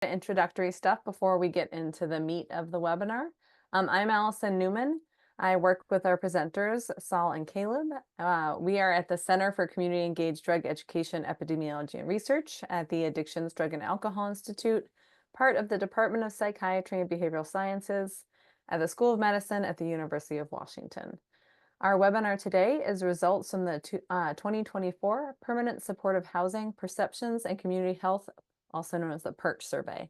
Introductory stuff before we get into the meat of the webinar. I'm Allison Newman. I work with our presenters, Saul and Caleb. We are at the Center for Community Engaged Drug Education, Epidemiology, and Research at the Addictions, Drug, and Alcohol Institute, part of the Department of Psychiatry and Behavioral Sciences at the School of Medicine at the University of Washington. Our webinar today is results from the 2024 Permanent Supportive Housing Perceptions and Community Health, also known as the PerCH Survey.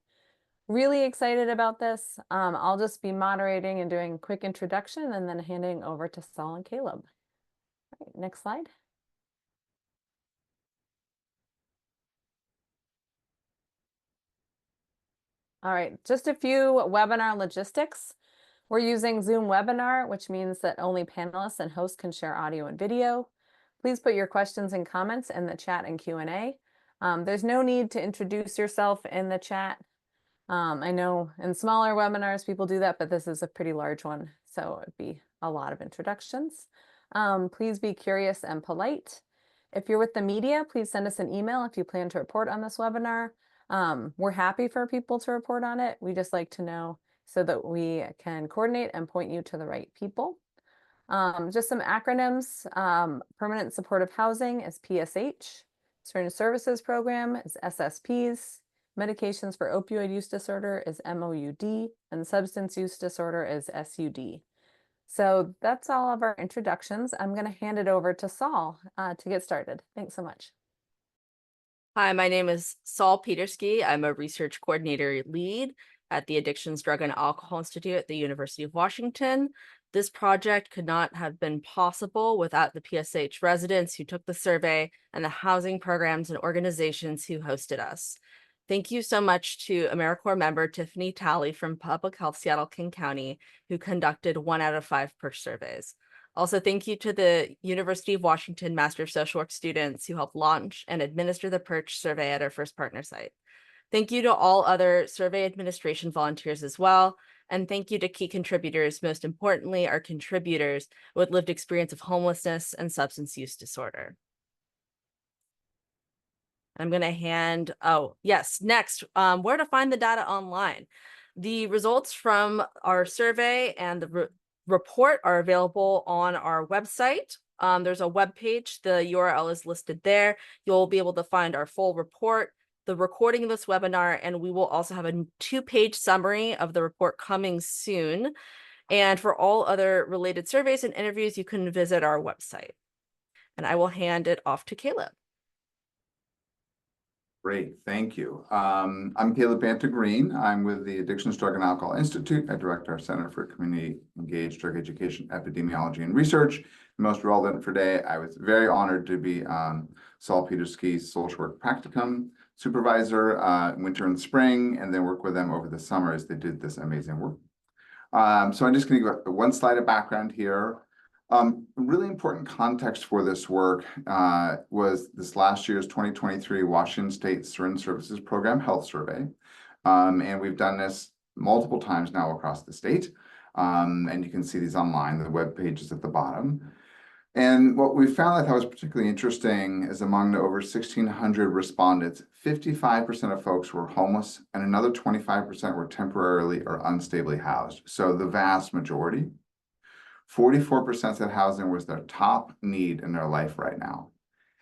Really excited about this. I'll just be moderating and doing a quick introduction and then handing over to Saul and Caleb. All right, next slide. All right, just a few webinar logistics. We're using Zoom webinar, which means that only panelists and hosts can share audio and video. Please put your questions and comments in the chat and Q&A. There's no need to introduce yourself in the chat. I know in smaller webinars people do that, but this is a pretty large one, so it'd be a lot of introductions. Please be curious and polite. If you're with the media, please send us an email if you plan to report on this webinar. We're happy for people to report on it. We just like to know so that we can coordinate and point you to the right people. Just some acronyms. Permanent Supportive Housing is PSH. Certain Services Program is SSPs. Medications for opioid use disorder is MOUD, and substance use disorder is SUD. So that's all of our introductions. I'm going to hand it over to Saul to get started. Thanks so much. Hi, my name is Saul Petersky. I'm a research coordinator lead at the Addictions, Drug, and Alcohol Institute at the University of Washington. This project could not have been possible without the PSH residents who took the survey and the housing programs and organizations who hosted us. Thank you so much to AmeriCorps member Tiffany Talley from Public Health Seattle-King County, who conducted 1 out of 5 PerCH surveys. Also, thank you to the University of Washington Master of Social Work students who helped launch and administer the PerCH survey at our first partner site. Thank you to all other survey administration volunteers as well. And thank you to key contributors, most importantly, our contributors with lived experience of homelessness and substance use disorder. I'm going to hand, next, where to find the data online. The results from our survey and the report are available on our website. There's a web page. The URL is listed there. You'll be able to find our full report, the recording of this webinar, and we will also have a 2-page summary of the report coming soon. And for all other related surveys and interviews, you can visit our website. And I will hand it off to Caleb. Great, thank you. I'm Caleb Banta-Green. I'm with the Addictions, Drug, and Alcohol Institute. I direct our Center for Community Engaged Drug Education, Epidemiology, and Research. Most relevant for today, I was very honored to be Saul Petersky's social work practicum supervisor winter and spring, and then work with them over the summer as they did this amazing work. So I'm just going to go one slide of background here. Really important context for this work was this last year's 2023 Washington State Certain Services Program Health Survey. And we've done this multiple times now across the state. And you can see these online, the web page is at the bottom. And what we found that was particularly interesting is among the over 1,600 respondents, 55% of folks were homeless and another 25% were temporarily or unstably housed. So the vast majority. 44% said housing was their top need in their life right now.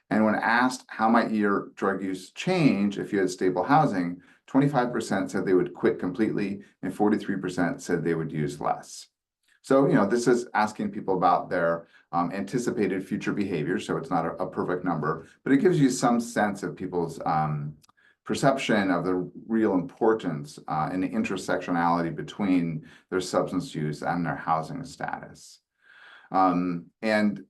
And when asked how might your drug use change if you had stable housing, 25% said they would quit completely and 43% said they would use less. So, this is asking people about their anticipated future behavior. So it's not a perfect number, but it gives you some sense of people's perception of the real importance and the intersectionality between their substance use and their housing status. And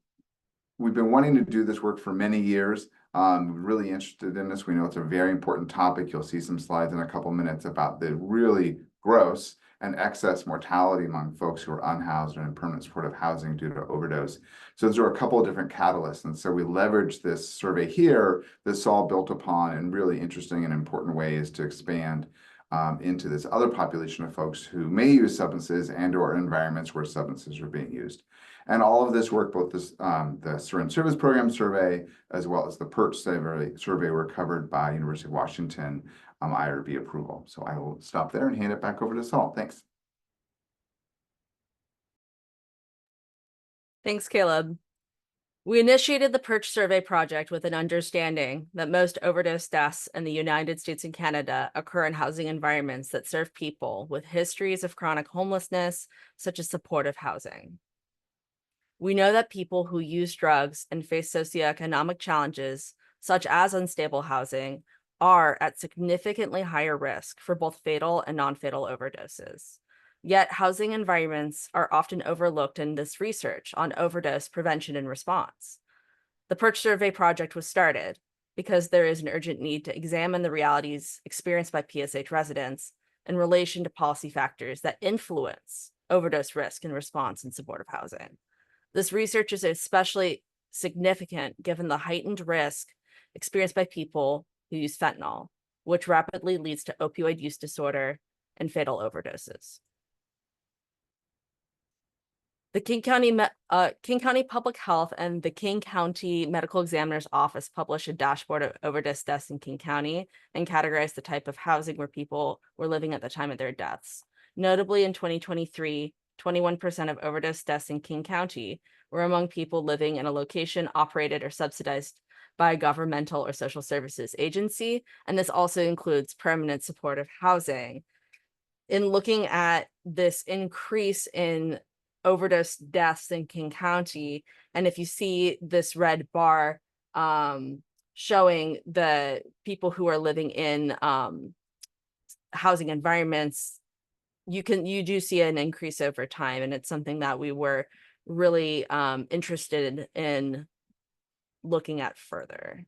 we've been wanting to do this work for many years. Really interested in this. We know it's a very important topic. You'll see some slides in a couple minutes about the really gross and excess mortality among folks who are unhoused and in permanent supportive housing due to overdose. So those are a couple of different catalysts. And so we leveraged this survey here that Saul built upon in really interesting and important ways to expand into this other population of folks who may use substances and or environments where substances are being used. And all of this work, both this, the Syringe Service Program survey, as well as the PerCH survey were covered by University of Washington IRB approval. So I will stop there and hand it back over to Saul. Thanks. Thanks, Caleb. We initiated the PerCH Survey project with an understanding that most overdose deaths in the United States and Canada occur in housing environments that serve people with histories of chronic homelessness, such as supportive housing. We know that people who use drugs and face socioeconomic challenges, such as unstable housing, are at significantly higher risk for both fatal and non-fatal overdoses. Yet housing environments are often overlooked in this research on overdose prevention and response. The PerCH Survey project was started because there is an urgent need to examine the realities experienced by PSH residents in relation to policy factors that influence overdose risk and response in supportive housing. This research is especially significant given the heightened risk experienced by people who use fentanyl, which rapidly leads to opioid use disorder and fatal overdoses. The King County Public Health and the King County Medical Examiner's Office published a dashboard of overdose deaths in King County and categorized the type of housing where people were living at the time of their deaths. Notably, in 2023, 21% of overdose deaths in King County were among people living in a location operated or subsidized by a governmental or social services agency, and this also includes permanent supportive housing. In looking at this increase in overdose deaths in King County, and if you see this red bar showing the people who are living in housing environments, you do see an increase over time, and it's something that we were really interested in looking at further.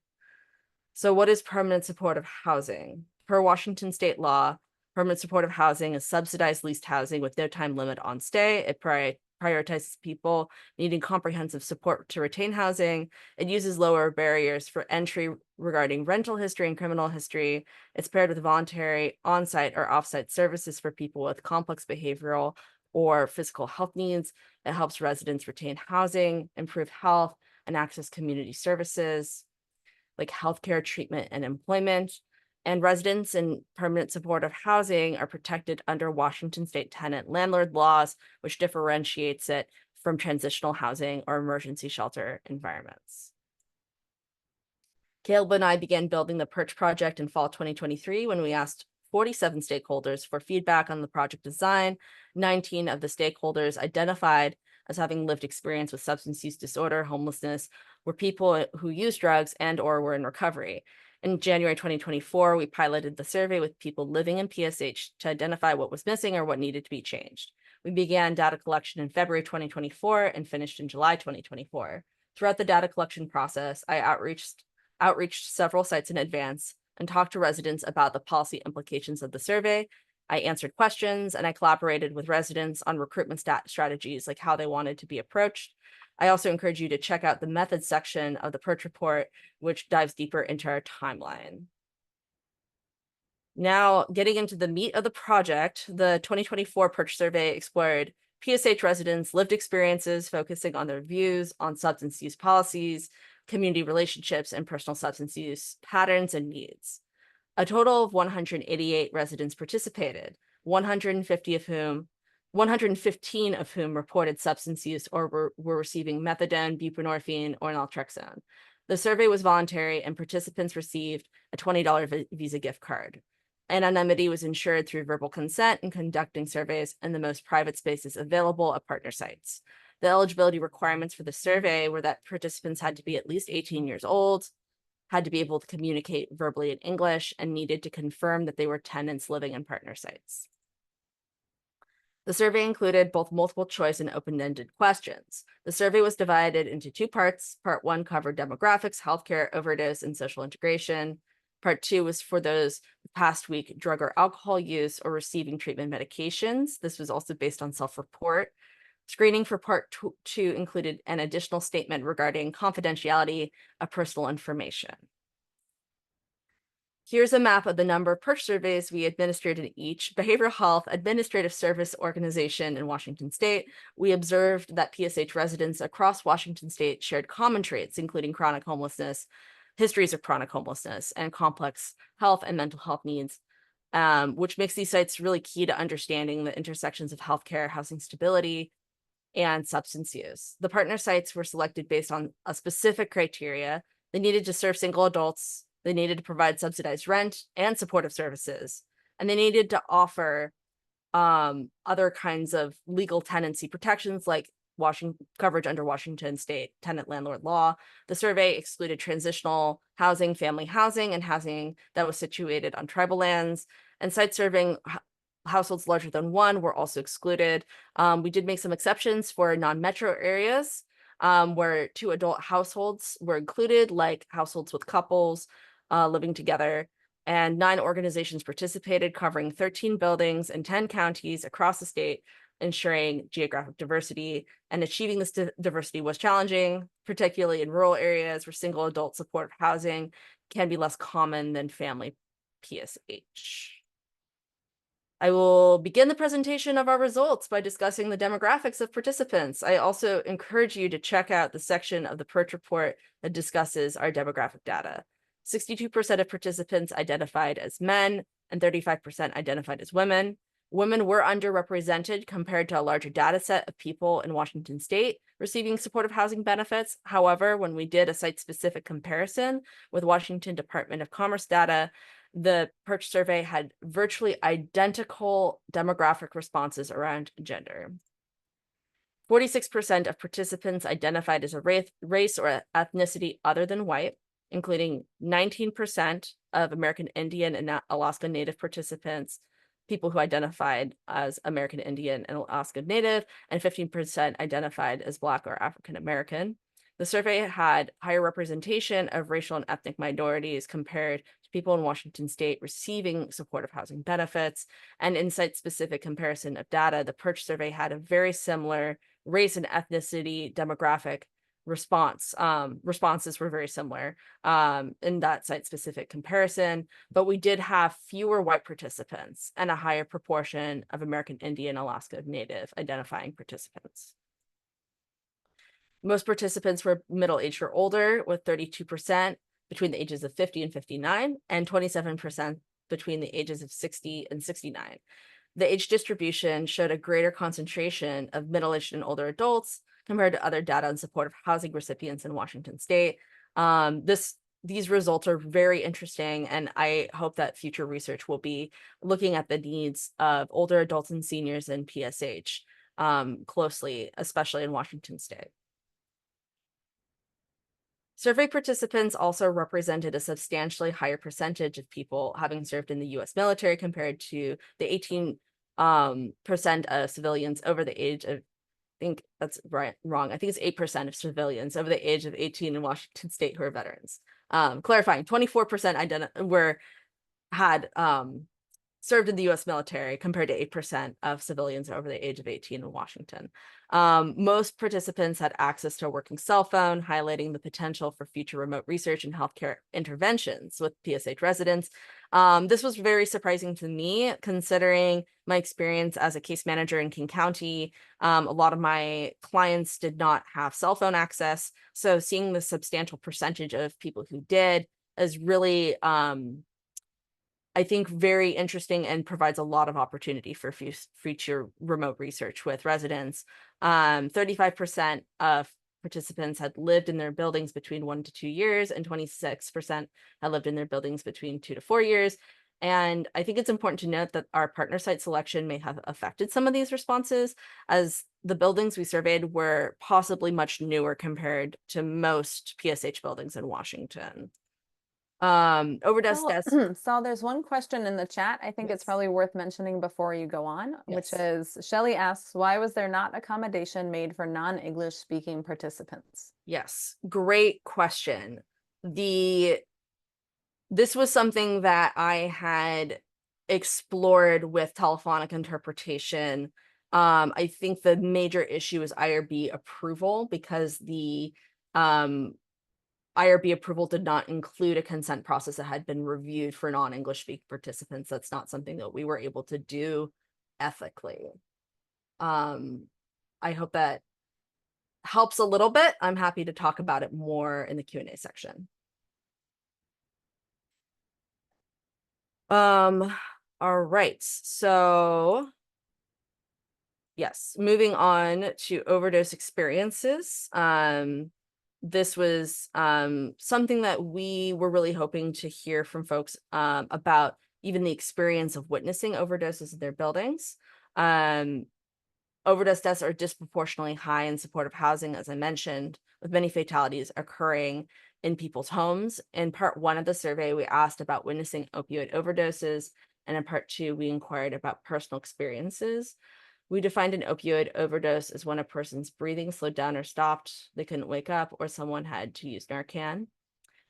So what is permanent supportive housing? Per Washington state law, permanent supportive housing is subsidized leased housing with no time limit on stay. It prioritizes people needing comprehensive support to retain housing. It uses lower barriers for entry regarding rental history and criminal history. It's paired with voluntary on-site or off-site services for people with complex behavioral or physical health needs. It helps residents retain housing, improve health, and access community services like healthcare, treatment, and employment. And residents in permanent supportive housing are protected under Washington state tenant landlord laws, which differentiates it from transitional housing or emergency shelter environments. Caleb and I began building the PerCH project in fall 2023 when we asked 47 stakeholders for feedback on the project design. 19 of the stakeholders identified as having lived experience with substance use disorder, homelessness, were people who use drugs and or were in recovery. In January 2024, we piloted the survey with people living in PSH to identify what was missing or what needed to be changed. We began data collection in February 2024 and finished in July 2024. Throughout the data collection process, I outreached several sites in advance and talked to residents about the policy implications of the survey. I answered questions and I collaborated with residents on recruitment strategies, like how they wanted to be approached. I also encourage you to check out the methods section of the PerCH report, which dives deeper into our timeline. Now, getting into the meat of the project, the 2024 PerCH survey explored PSH residents' lived experiences, focusing on their views on substance use policies, community relationships, and personal substance use patterns and needs. A total of 188 residents participated, 115 of whom reported substance use or were receiving methadone, buprenorphine, or naltrexone. The survey was voluntary and participants received a $20 Visa gift card. Anonymity was ensured through verbal consent and conducting surveys in the most private spaces available at partner sites. The eligibility requirements for the survey were that participants had to be at least 18 years old, had to be able to communicate verbally in English, and needed to confirm that they were tenants living in partner sites. The survey included both multiple choice and open-ended questions. The survey was divided into two parts. Part 1 covered demographics, healthcare, overdose, and social integration. Part 2 was for those past week drug or alcohol use or receiving treatment medications. This was also based on self-report. Screening for part 2 included an additional statement regarding confidentiality of personal information. Here's a map of the number of PerCH surveys we administered in each behavioral health administrative service organization in Washington state. We observed that PSH residents across Washington state shared common traits, including chronic homelessness, histories of chronic homelessness, and complex health and mental health needs, which makes these sites really key to understanding the intersections of healthcare, housing stability, and substance use. The partner sites were selected based on a specific criteria. They needed to serve single adults. They needed to provide subsidized rent and supportive services. And they needed to offer other kinds of legal tenancy protections like coverage under Washington state tenant landlord law. The survey excluded transitional housing, family housing, and housing that was situated on tribal lands. And sites serving households larger than one were also excluded. We did make some exceptions for non-metro areas where 2 adult households were included, like households with couples living together. And 9 organizations participated, covering 13 buildings in 10 counties across the state, ensuring geographic diversity. And achieving this diversity was challenging, particularly in rural areas where single adult supportive housing can be less common than family PSH. I will begin the presentation of our results by discussing the demographics of participants. I also encourage you to check out the section of the PerCH report that discusses our demographic data. 62% of participants identified as men and 35% identified as women. Women were underrepresented compared to a larger data set of people in Washington state receiving supportive housing benefits. However, when we did a site-specific comparison with Washington Department of Commerce data, the PerCH survey had virtually identical demographic responses around gender. 46% of participants identified as a race or ethnicity other than white, including 19% of American Indian and Alaska Native participants, people who identified as American Indian and Alaska Native, and 15% identified as Black or African American. The survey had higher representation of racial and ethnic minorities compared to people in Washington state receiving supportive housing benefits. And in site-specific comparison of data, the PerCH survey had a very similar race and ethnicity demographic response. Responses were very similar in that site-specific comparison, but we did have fewer white participants and a higher proportion of American Indian, Alaska Native identifying participants. Most participants were middle-aged or older, with 32% between the ages of 50 and 59, and 27% between the ages of 60 and 69. The age distribution showed a greater concentration of middle-aged and older adults compared to other data on supportive housing recipients in Washington state. These results are very interesting, and I hope that future research will be looking at the needs of older adults and seniors in PSH closely, especially in Washington state. Survey participants also represented a substantially higher percentage of people having served in the US military compared to the 18% of civilians over the age of, I think that's wrong. I think it's 8% of civilians over the age of 18 in Washington state who are veterans. Clarifying, 24% had served in the US military compared to 8% of civilians over the age of 18 in Washington. Most participants had access to a working cell phone, highlighting the potential for future remote research and healthcare interventions with PSH residents. This was very surprising to me, considering my experience as a case manager in King County. A lot of my clients did not have cell phone access. So seeing the substantial percentage of people who did is really, I think, very interesting and provides a lot of opportunity for future remote research with residents. 35% of participants had lived in their buildings between 1 to 2 years, and 26% had lived in their buildings between 2 to 4 years. And I think it's important to note that our partner site selection may have affected some of these responses, as the buildings we surveyed were possibly much newer compared to most PSH buildings in Washington. Overdose deaths. Saul, there's one question in the chat. I think it's probably worth mentioning before you go on, which is Shelley asks, why was there not accommodation made for non-English speaking participants? Yes, great question. This was something that I had explored with telephonic interpretation. I think the major issue is IRB approval, because the IRB approval did not include a consent process that had been reviewed for non-English speaking participants. That's not something that we were able to do ethically. I hope that helps a little bit. I'm happy to talk about it more in the Q&A section. All right, so yes, moving on to overdose experiences. This was something that we were really hoping to hear from folks about even the experience of witnessing overdoses in their buildings. Overdose deaths are disproportionately high in supportive housing, as I mentioned, with many fatalities occurring in people's homes. In part 1 of the survey, we asked about witnessing opioid overdoses, and in part 2, we inquired about personal experiences. We defined an opioid overdose as when a person's breathing slowed down or stopped, they couldn't wake up, or someone had to use Narcan.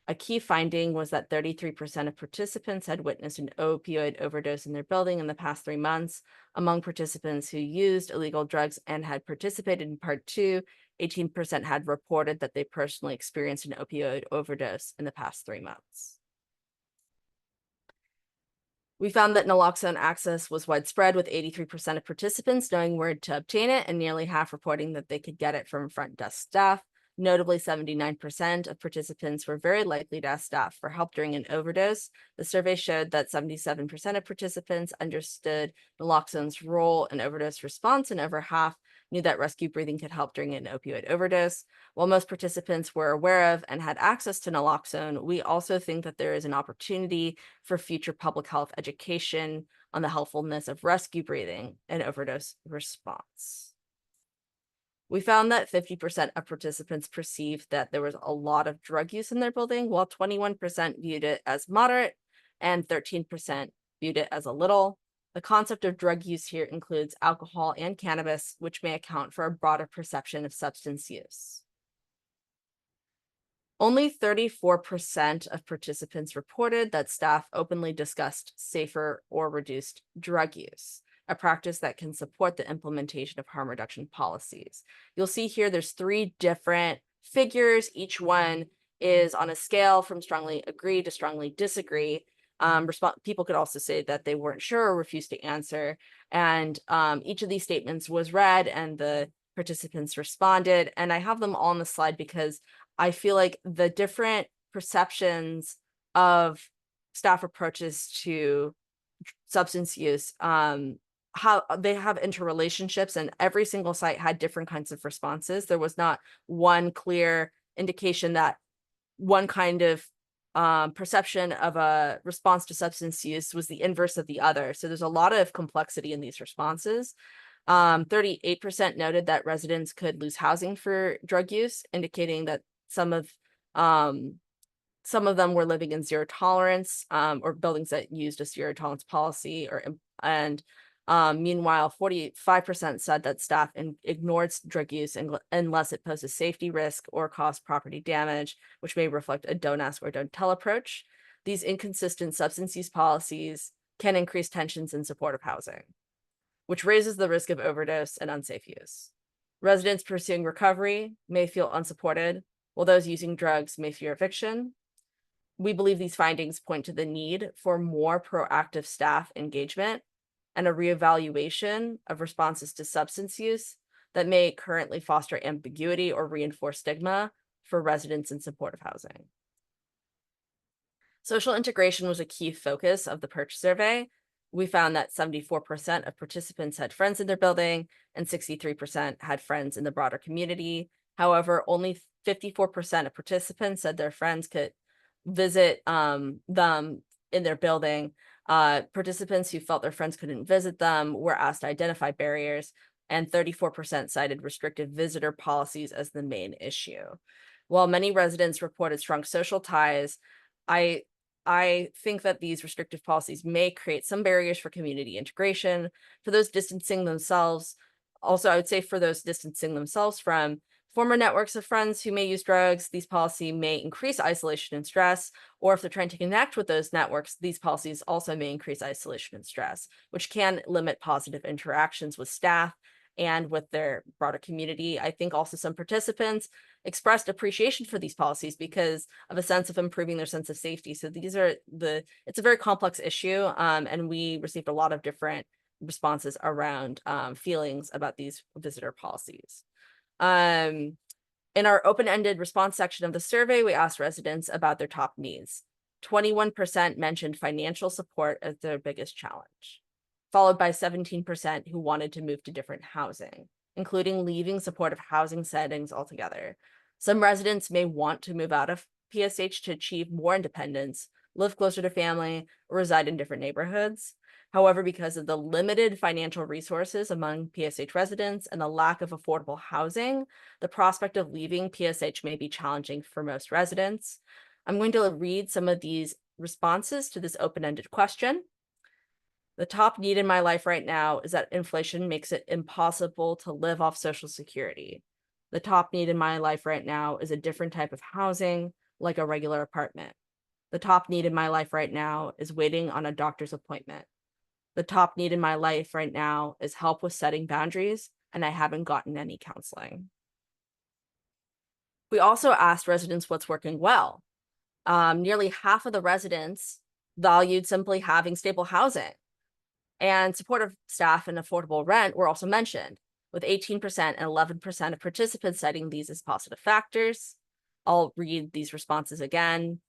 A key finding was that 33% of participants had witnessed an opioid overdose in their building in the past 3 months. Among participants who used illegal drugs and had participated in part 2, 18% had reported that they personally experienced an opioid overdose in the past 3 months. We found that naloxone access was widespread, with 83% of participants knowing where to obtain it and nearly half reporting that they could get it from front desk staff. Notably, 79% of participants were very likely to ask staff for help during an overdose. The survey showed that 77% of participants understood naloxone's role in overdose response, and over half knew that rescue breathing could help during an opioid overdose. While most participants were aware of and had access to naloxone, we also think that there is an opportunity for future public health education on the helpfulness of rescue breathing and overdose response. We found that 50% of participants perceived that there was a lot of drug use in their building, while 21% viewed it as moderate and 13% viewed it as a little. The concept of drug use here includes alcohol and cannabis, which may account for a broader perception of substance use. Only 34% of participants reported that staff openly discussed safer or reduced drug use, a practice that can support the implementation of harm reduction policies. You'll see here there's 3 different figures. Each one is on a scale from strongly agree to strongly disagree. People could also say that they weren't sure or refused to answer. And each of these statements was read and the participants responded. And I have them all on the slide because I feel like the different perceptions of staff approaches to substance use, how they have interrelationships, and every single site had different kinds of responses. There was not one clear indication that one kind of perception of a response to substance use was the inverse of the other. So there's a lot of complexity in these responses. 38% noted that residents could lose housing for drug use, indicating that some of them were living in zero tolerance or buildings that used a zero tolerance policy, meanwhile, 45% said that staff ignored drug use unless it posed a safety risk or caused property damage, which may reflect a don't ask or don't tell approach. These inconsistent substance use policies can increase tensions in supportive housing, which raises the risk of overdose and unsafe use. Residents pursuing recovery may feel unsupported, while those using drugs may fear eviction. We believe these findings point to the need for more proactive staff engagement and a reevaluation of responses to substance use that may currently foster ambiguity or reinforce stigma for residents in supportive housing. Social integration was a key focus of the PerCH survey. We found that 74% of participants had friends in their building and 63% had friends in the broader community. However, only 54% of participants said their friends could visit them in their building. Participants who felt their friends couldn't visit them were asked to identify barriers, and 34% cited restrictive visitor policies as the main issue. While many residents reported strong social ties, I think that these restrictive policies may create some barriers for community integration. For those distancing themselves, also I would say for those distancing themselves from former networks of friends who may use drugs, these policies may increase isolation and stress, or if they're trying to connect with those networks, these policies also may increase isolation and stress, which can limit positive interactions with staff and with their broader community. I think also some participants expressed appreciation for these policies because of a sense of improving their sense of safety. So it's a very complex issue, and we received a lot of different responses around feelings about these visitor policies. In our open-ended response section of the survey, we asked residents about their top needs. 21% mentioned financial support as their biggest challenge, followed by 17% who wanted to move to different housing, including leaving supportive housing settings altogether. Some residents may want to move out of PSH to achieve more independence, live closer to family, or reside in different neighborhoods. However, because of the limited financial resources among PSH residents and the lack of affordable housing, the prospect of leaving PSH may be challenging for most residents. I'm going to read some of these responses to this open-ended question. The top need in my life right now is that inflation makes it impossible to live off Social Security. The top need in my life right now is a different type of housing, like a regular apartment. The top need in my life right now is waiting on a doctor's appointment. The top need in my life right now is help with setting boundaries, and I haven't gotten any counseling. We also asked residents what's working well. Nearly half of the residents valued simply having stable housing, and supportive staff and affordable rent were also mentioned, with 18% and 11% of participants citing these as positive factors. I'll read these responses again.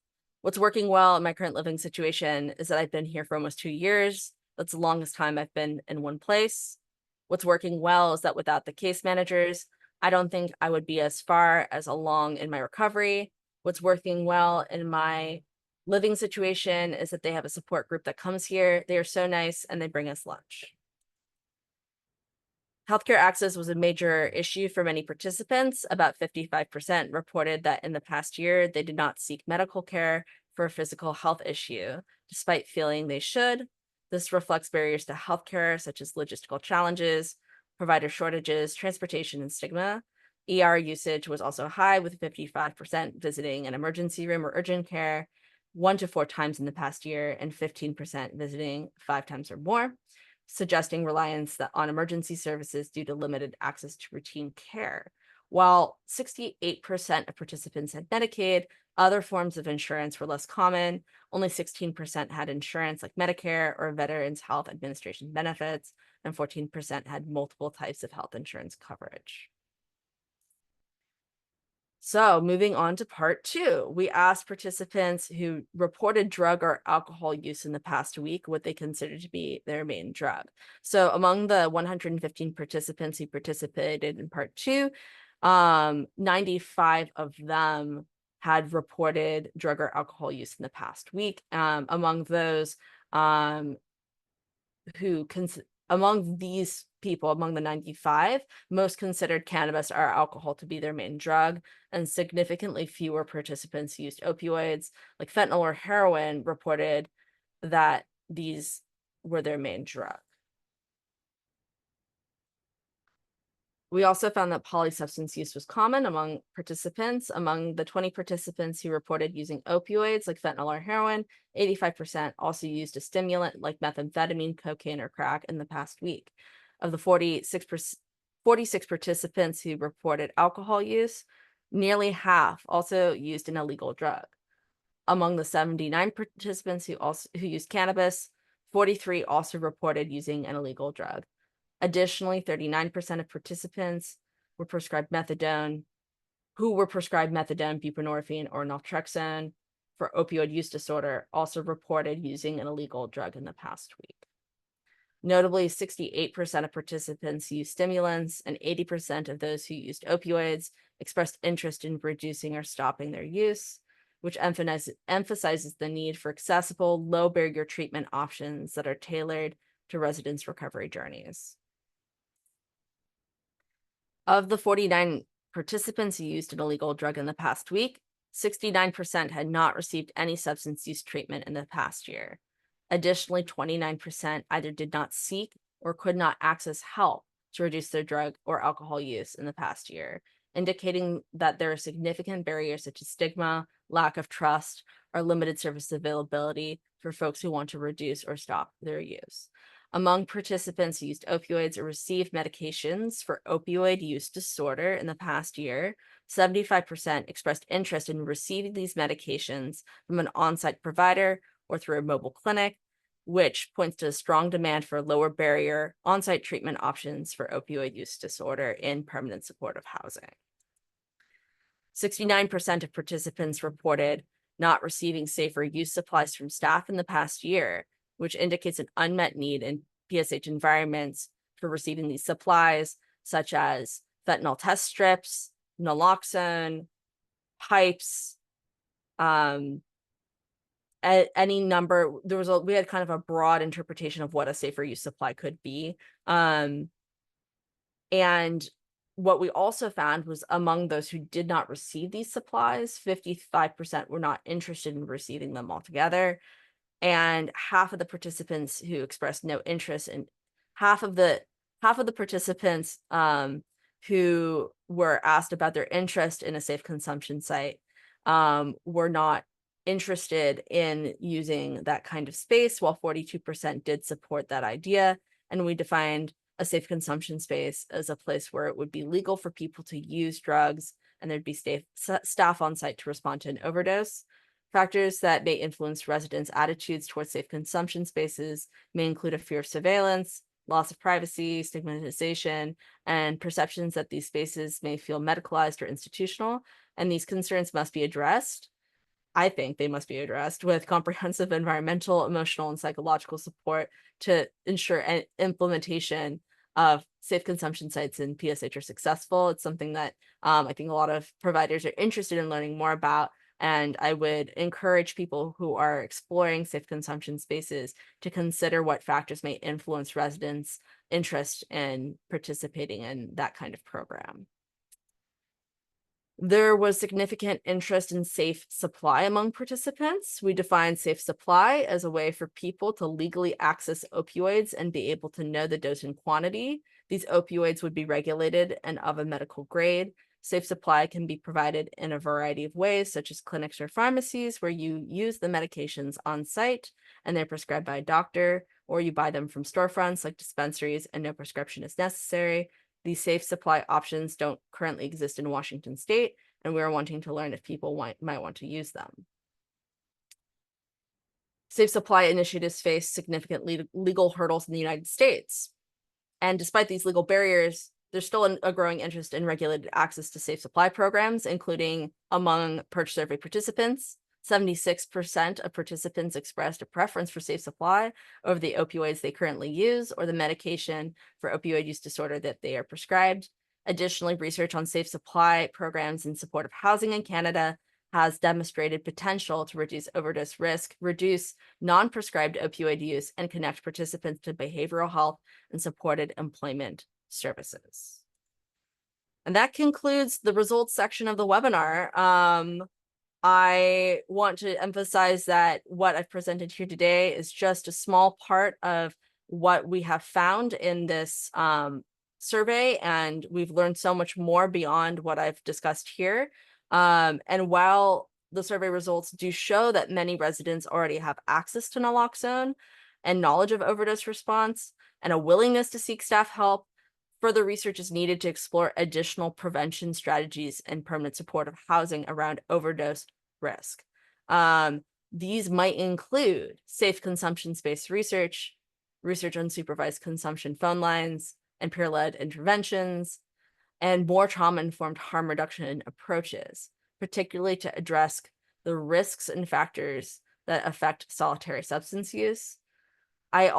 What's working well in my current living situation is that I've been here for almost 2 years. That's the longest time I've been in one place. What's working well is that without the case managers, I don't think I would be as far as along in my recovery. What's working well in my living situation is that they have a support group that comes here. They are so nice and they bring us lunch. Healthcare access was a major issue for many participants. About 55% reported that in the past year, they did not seek medical care for a physical health issue, despite feeling they should. This reflects barriers to healthcare, such as logistical challenges, provider shortages, transportation, and stigma. ER usage was also high, with 55% visiting an emergency room or urgent care 1 to 4 times in the past year, and 15% visiting 5 times or more, suggesting reliance on emergency services due to limited access to routine care. While 68% of participants had Medicaid, other forms of insurance were less common. Only 16% had insurance like Medicare or Veterans Health Administration benefits, and 14% had multiple types of health insurance coverage. So moving on to part 2, we asked participants who reported drug or alcohol use in the past week what they considered to be their main drug. So among the 115 participants who participated in part 2, 95 of them had reported drug or alcohol use in the past week. Among those among these people, among the 95, most considered cannabis or alcohol to be their main drug, and significantly fewer participants used opioids like fentanyl or heroin reported that these were their main drug. We also found that polysubstance use was common among participants. Among the 20 participants who reported using opioids like fentanyl or heroin, 85% also used a stimulant like methamphetamine, cocaine, or crack in the past week. Of the 46 participants who reported alcohol use, nearly half also used an illegal drug. Among the 79 participants who used cannabis, 43 also reported using an illegal drug. Additionally, 39% of participants were prescribed methadone, buprenorphine, or naltrexone for opioid use disorder, also reported using an illegal drug in the past week. Notably, 68% of participants used stimulants, and 80% of those who used opioids expressed interest in reducing or stopping their use, which emphasizes the need for accessible, low-barrier treatment options that are tailored to residents' recovery journeys. Of the 49 participants who used an illegal drug in the past week, 69% had not received any substance use treatment in the past year. Additionally, 29% either did not seek or could not access help to reduce their drug or alcohol use in the past year, indicating that there are significant barriers such as stigma, lack of trust, or limited service availability for folks who want to reduce or stop their use. Among participants who used opioids or received medications for opioid use disorder in the past year, 75% expressed interest in receiving these medications from an on-site provider or through a mobile clinic, which points to a strong demand for lower barrier on-site treatment options for opioid use disorder in permanent supportive housing. 69% of participants reported not receiving safer use supplies from staff in the past year, which indicates an unmet need in PSH environments for receiving these supplies, such as fentanyl test strips, naloxone, pipes, any number. We had kind of a broad interpretation of what a safer use supply could be. And what we also found was among those who did not receive these supplies, 55% were not interested in receiving them altogether. And half of the participants who expressed no interest, and half of the participants who were asked about their interest in a safe consumption site were not interested in using that kind of space, while 42% did support that idea. And we defined a safe consumption space as a place where it would be legal for people to use drugs and there'd be staff on site to respond to an overdose. Factors that may influence residents' attitudes towards safe consumption spaces may include a fear of surveillance, loss of privacy, stigmatization, and perceptions that these spaces may feel medicalized or institutional, and these concerns must be addressed. I think they must be addressed with comprehensive environmental, emotional, and psychological support to ensure an implementation of safe consumption sites in PSH are successful. It's something that I think a lot of providers are interested in learning more about. And I would encourage people who are exploring safe consumption spaces to consider what factors may influence residents' interest in participating in that kind of program. There was significant interest in safe supply among participants. We defined safe supply as a way for people to legally access opioids and be able to know the dose and quantity. These opioids would be regulated and of a medical grade. Safe supply can be provided in a variety of ways, such as clinics or pharmacies, where you use the medications on site and they're prescribed by a doctor, or you buy them from storefronts like dispensaries and no prescription is necessary. These safe supply options don't currently exist in Washington state, and we're wanting to learn if people might want to use them. Safe supply initiatives face significant legal hurdles in the United States. And despite these legal barriers, there's still a growing interest in regulated access to safe supply programs, including among PerCH Survey participants. 76% of participants expressed a preference for safe supply over the opioids they currently use or the medication for opioid use disorder that they are prescribed. Additionally, research on safe supply programs in supportive housing in Canada has demonstrated potential to reduce overdose risk, reduce non-prescribed opioid use, and connect participants to behavioral health and supported employment services. And that concludes the results section of the webinar. I want to emphasize that what I've presented here today is just a small part of what we have found in this survey, and we've learned so much more beyond what I've discussed here. And while the survey results do show that many residents already have access to naloxone and knowledge of overdose response and a willingness to seek staff help, further research is needed to explore additional prevention strategies and permanent supportive housing around overdose risk. These might include safe consumption space research, research on supervised consumption phone lines and peer-led interventions, and more trauma-informed harm reduction approaches, particularly to address the risks and factors that affect solitary substance use. I would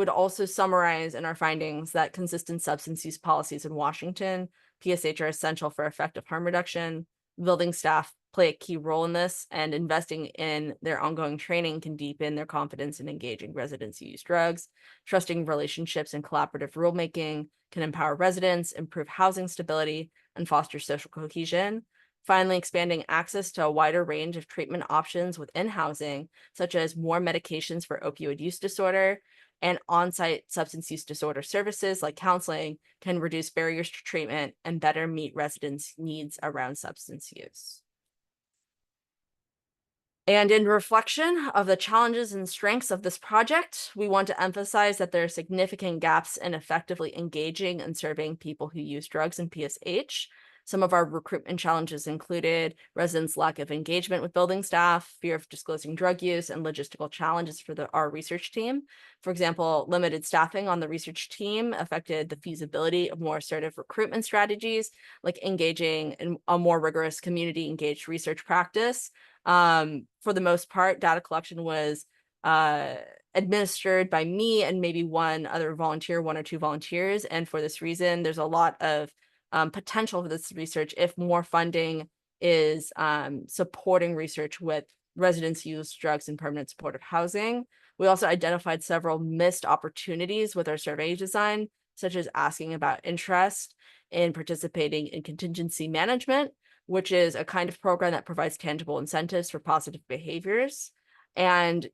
also summarize in our findings that consistent substance use policies in Washington, PSH are essential for effective harm reduction. Building staff play a key role in this, and investing in their ongoing training can deepen their confidence in engaging residents who use drugs. Trusting relationships and collaborative rulemaking can empower residents, improve housing stability, and foster social cohesion. Finally, expanding access to a wider range of treatment options within housing, such as more medications for opioid use disorder and on-site substance use disorder services like counseling, can reduce barriers to treatment and better meet residents' needs around substance use. And in reflection of the challenges and strengths of this project, we want to emphasize that there are significant gaps in effectively engaging and surveying people who use drugs in PSH. Some of our recruitment challenges included residents' lack of engagement with building staff, fear of disclosing drug use, and logistical challenges for our research team. For example, limited staffing on the research team affected the feasibility of more assertive recruitment strategies, like engaging in a more rigorous community-engaged research practice. For the most part, data collection was administered by me and maybe one other volunteer, one or two volunteers. And for this reason, there's a lot of potential for this research if more funding is supporting research with residents who use drugs in permanent supportive housing. We also identified several missed opportunities with our survey design, such as asking about interest in participating in contingency management, which is a kind of program that provides tangible incentives for positive behaviors, and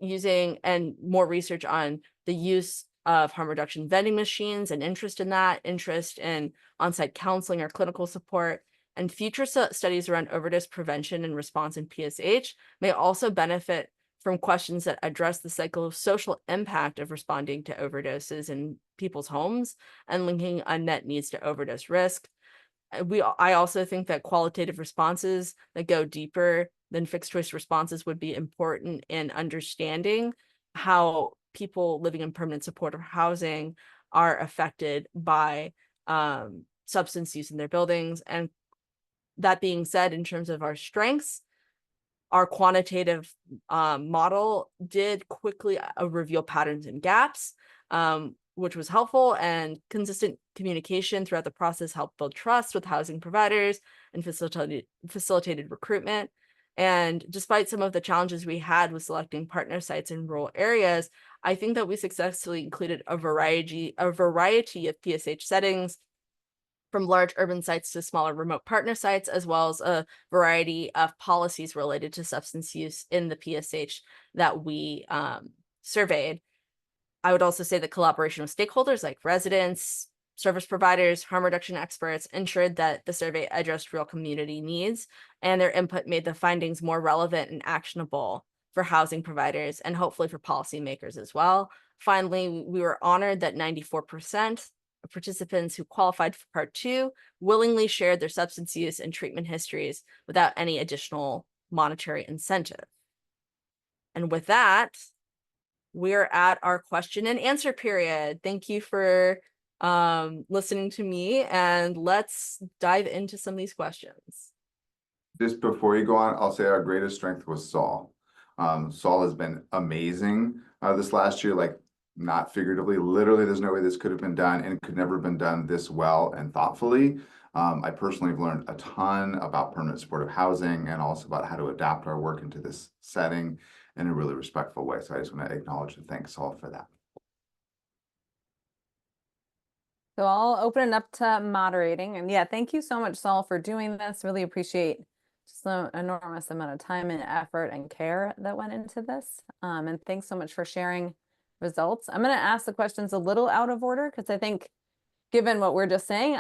more research on the use of harm reduction vending machines and interest in on-site counseling or clinical support. And future studies around overdose prevention and response in PSH may also benefit from questions that address the psychosocial impact of responding to overdoses in people's homes and linking unmet needs to overdose risk. I also think that qualitative responses that go deeper than fixed choice responses would be important in understanding how people living in permanent supportive housing are affected by substance use in their buildings. And that being said, in terms of our strengths, our quantitative model did quickly reveal patterns and gaps, which was helpful, and consistent communication throughout the process helped build trust with housing providers and facilitated recruitment. And despite some of the challenges we had with selecting partner sites in rural areas, I think that we successfully included a variety of PSH settings, from large urban sites to smaller remote partner sites, as well as a variety of policies related to substance use in the PSH that we surveyed. I would also say the collaboration with stakeholders like residents, service providers, harm reduction experts ensured that the survey addressed real community needs, and their input made the findings more relevant and actionable for housing providers and hopefully for policymakers as well. Finally, we were honored that 94% of participants who qualified for Part 2 willingly shared their substance use and treatment histories without any additional monetary incentive. And with that, we're at our question and answer period. Thank you for listening to me, and let's dive into some of these questions. Just before you go on, I'll say our greatest strength was Saul. Saul has been amazing this last year, like not figuratively, literally there's no way this could have been done, and it could never have been done this well and thoughtfully. I personally have learned a ton about permanent supportive housing and also about how to adapt our work into this setting in a really respectful way. So I just want to acknowledge and thank Saul for that. So I'll open it up to moderating. And yeah, thank you so much, Saul, for doing this. Really appreciate just the enormous amount of time and effort and care that went into this. And thanks so much for sharing results. I'm going to ask the questions a little out of order because I think, given what we're just saying,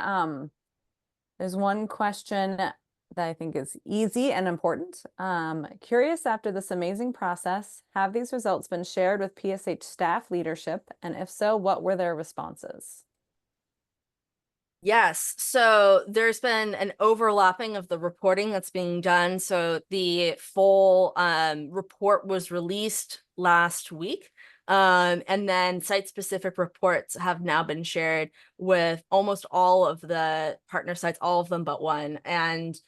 there's one question that I think is easy and important. Curious, after this amazing process, have these results been shared with PSH staff leadership? And if so, what were their responses? Yes, so there's been an overlapping of the reporting that's being done. So the full report was released last week. And then site-specific reports have now been shared with almost all of the partner sites, all of them but one. And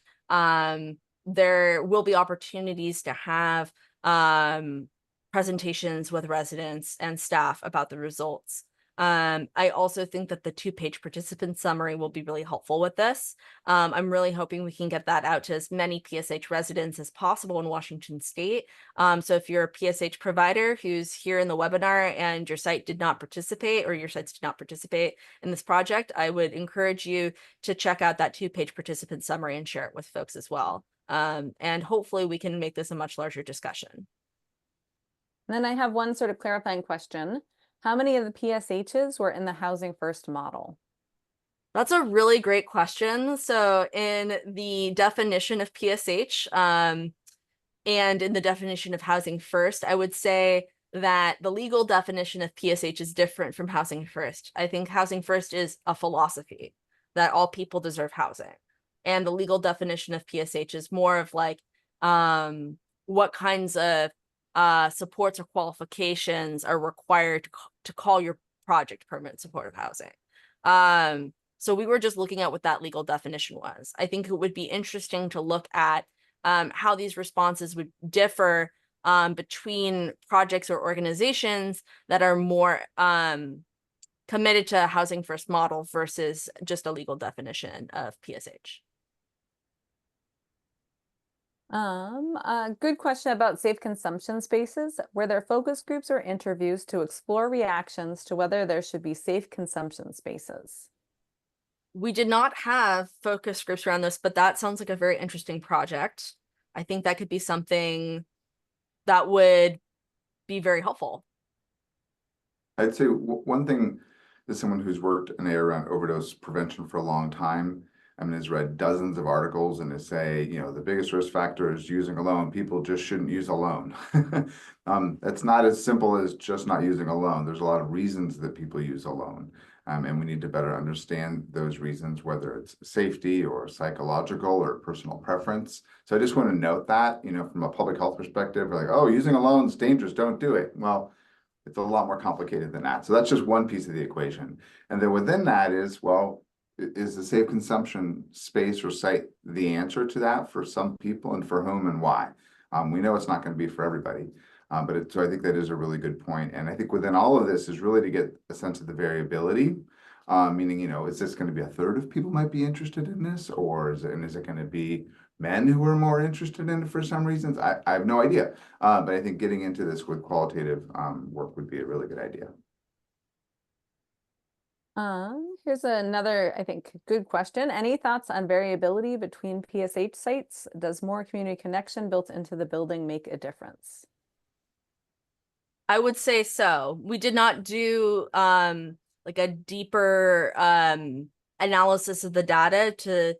there will be opportunities to have presentations with residents and staff about the results. I also think that the 2-page participant summary will be really helpful with this. I'm really hoping we can get that out to as many PSH residents as possible in Washington State. So if you're a PSH provider who's here in the webinar and your site did not participate, or your sites did not participate in this project, I would encourage you to check out that 2-page participant summary and share it with folks as well. And hopefully we can make this a much larger discussion. And then I have one sort of clarifying question. How many of the PSHs were in the Housing First model? That's a really great question. So in the definition of PSH, and in the definition of housing first, I would say that the legal definition of PSH is different from housing first. I think housing first is a philosophy that all people deserve housing. And the legal definition of PSH is more of like what kinds of supports or qualifications are required to call your project permanent supportive housing. So we were just looking at what that legal definition was. I think it would be interesting to look at how these responses would differ between projects or organizations that are more committed to a housing first model versus just a legal definition of PSH. A good question about safe consumption spaces. Were there focus groups or interviews to explore reactions to whether there should be safe consumption spaces? We did not have focus groups around this, but that sounds like a very interesting project. I think that could be something that would be very helpful. I'd say one thing as someone who's worked in the area around overdose prevention for a long time, I mean, has read dozens of articles and to say, you know, the biggest risk factor is using alone. People just shouldn't use alone. That's not as simple as just not using alone. There's a lot of reasons that people use alone. And we need to better understand those reasons, whether it's safety or psychological or personal preference. So I just want to note that, you know, from a public health perspective, we're like, oh, using alone is dangerous, don't do it. Well, it's a lot more complicated than that. So that's just one piece of the equation. And then within that is, well, is the safe consumption space or site the answer to that for some people, and for whom and why? We know it's not going to be for everybody, so I think that is a really good point. And I think within all of this is really to get a sense of the variability, meaning, you know, is this going to be a third of people might be interested in this, or is it going to be men who are more interested in it for some reasons? I have no idea, but I think getting into this with qualitative work would be a really good idea. Here's another, I think, good question. Any thoughts on variability between PSH sites? Does more community connection built into the building make a difference? I would say so. We did not do like a deeper analysis of the data to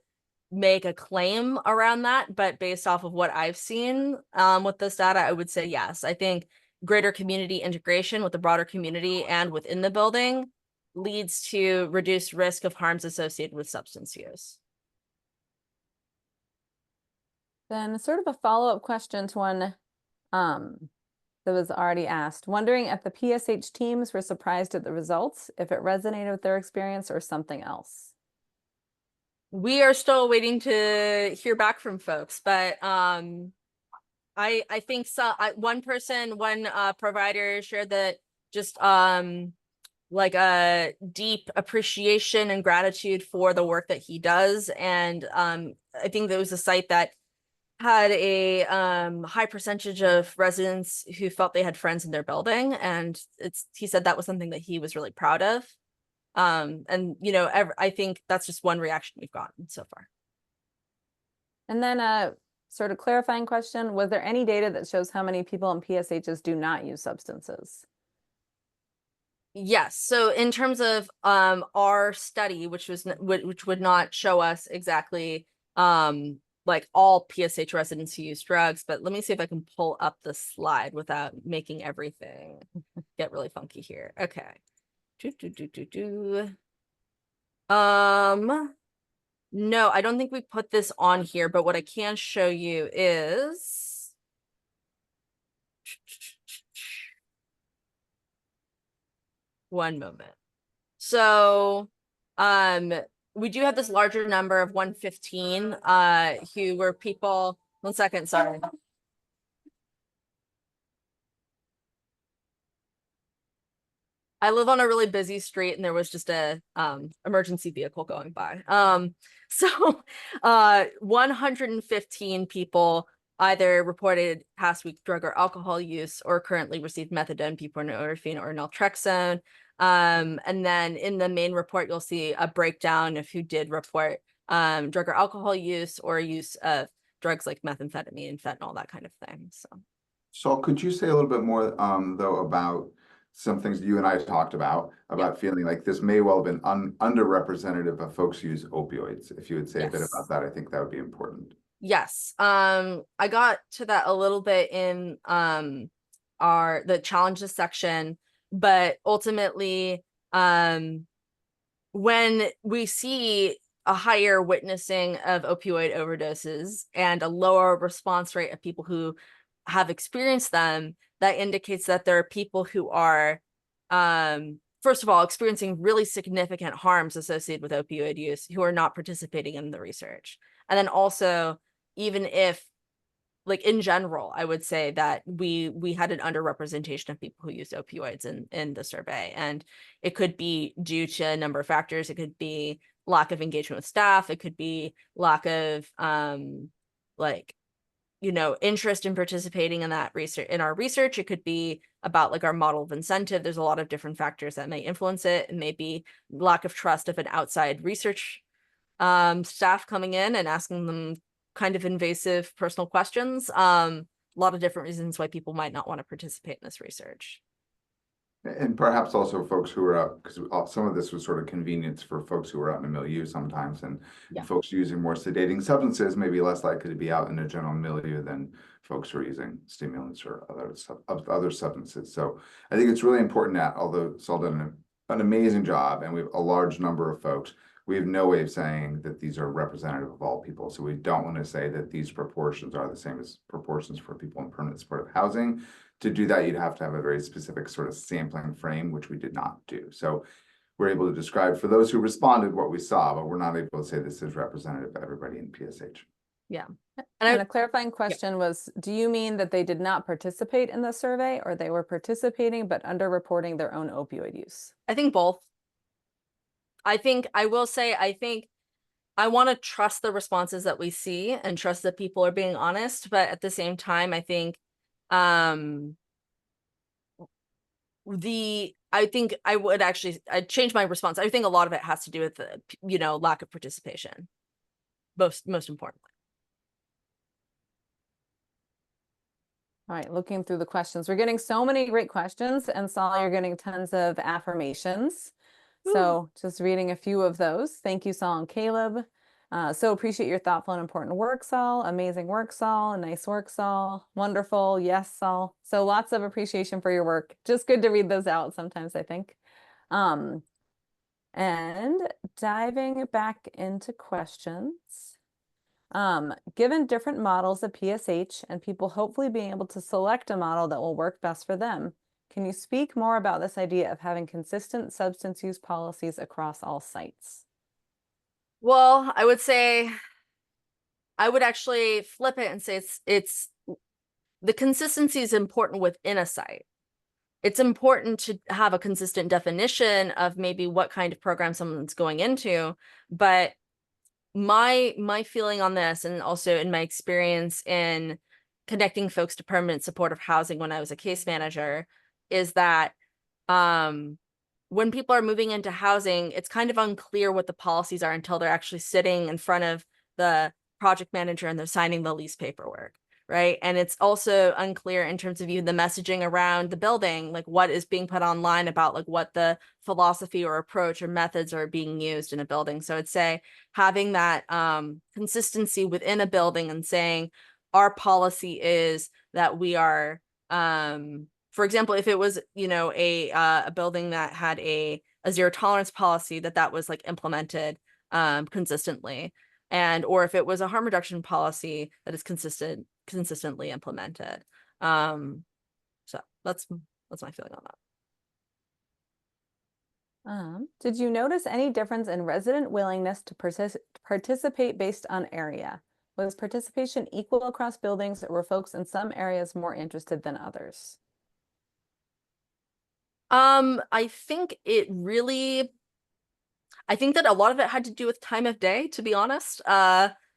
make a claim around that, but based off of what I've seen with this data, I would say yes. I think greater community integration with the broader community and within the building leads to reduced risk of harms associated with substance use. Then sort of a follow-up question to one that was already asked. Wondering if the PSH teams were surprised at the results, if it resonated with their experience or something else. We are still waiting to hear back from folks, but I think one provider shared that just like a deep appreciation and gratitude for the work that he does. And I think there was a site that had a high percentage of residents who felt they had friends in their building. And he said that was something that he was really proud of. And, you know, I think that's just one reaction we've gotten so far. And then a sort of clarifying question, was there any data that shows how many people in PSHs do not use substances? Yes. So in terms of our study, which would not show us exactly like all PSH residents who use drugs, but let me see if I can pull up the slide without making everything get really funky here. Okay. No, I don't think we put this on here, but what I can show you is one moment. So we do have this larger number of 115 who were people. 1 second, sorry. I live on a really busy street and there was just a emergency vehicle going by. So 115 people either reported past week drug or alcohol use or currently received methadone, buprenorphine, or naltrexone. And then in the main report, you'll see a breakdown of who did report drug or alcohol use or use of drugs like methamphetamine, fentanyl, that kind of thing. So could you say a little bit more though about some things you and I talked about feeling like this may well have been underrepresentative of folks who use opioids? If you would say a bit about that, I think that would be important. Yes. I got to that a little bit in the challenges section, but ultimately, when we see a higher witnessing of opioid overdoses and a lower response rate of people who have experienced them, that indicates that there are people who are, first of all, experiencing really significant harms associated with opioid use who are not participating in the research. And then also, even if, like in general, I would say that we had an underrepresentation of people who used opioids in the survey, and it could be due to a number of factors. It could be lack of engagement with staff. It could be lack of like, you know, interest in participating in that research, in our research. It could be about like our model of incentive. There's a lot of different factors that may influence it. It may be lack of trust of an outside research staff coming in and asking them kind of invasive personal questions. A lot of different reasons why people might not want to participate in this research. And perhaps also folks who are out, because some of this was sort of convenience for folks who are out in the milieu sometimes, and Yeah. folks using more sedating substances may be less likely to be out in a general milieu than folks who are using stimulants or other substances. So I think it's really important that, although Saul did an amazing job, and we have a large number of folks, we have no way of saying that these are representative of all people. So we don't want to say that these proportions are the same as proportions for people in permanent supportive housing. To do that, you'd have to have a very specific sort of sampling frame, which we did not do. So we're able to describe for those who responded what we saw, but we're not able to say this is representative of everybody in PSH. Yeah. And a clarifying question was, do you mean that they did not participate in the survey, or they were participating but underreporting their own opioid use? I think both. I think I will say, I think I want to trust the responses that we see and trust that people are being honest, but at the same time, I think I think I'd change my response. I think a lot of it has to do with the, you know, lack of participation, most importantly. All right, looking through the questions. We're getting so many great questions, and Saul, you're getting tons of affirmations. So just reading a few of those. Thank you, Saul and Caleb. So appreciate your thoughtful and important work, Saul. Amazing work, Saul. Nice work, Saul. Wonderful. Yes, Saul. So lots of appreciation for your work. Just good to read those out sometimes, I think. And diving back into questions. Given different models of PSH and people hopefully being able to select a model that will work best for them, can you speak more about this idea of having consistent substance use policies across all sites? Well, I would say, I would actually flip it and say it's the consistency is important within a site. It's important to have a consistent definition of maybe what kind of program someone's going into, but my feeling on this, and also in my experience in connecting folks to permanent supportive housing when I was a case manager, is that when people are moving into housing, it's kind of unclear what the policies are until they're actually sitting in front of the project manager and they're signing the lease paperwork, right? And it's also unclear in terms of even the messaging around the building, like what is being put online about like what the philosophy or approach or methods are being used in a building. So I'd say having that consistency within a building and saying our policy is that we are, for example, if it was, you know, a building that had a zero tolerance policy, that was like implemented consistently, and or if it was a harm reduction policy that is consistently implemented. So that's my feeling on that. Did you notice any difference in resident willingness to participate based on area? Was participation equal across buildings, or were folks in some areas more interested than others? I think that a lot of it had to do with time of day, to be honest.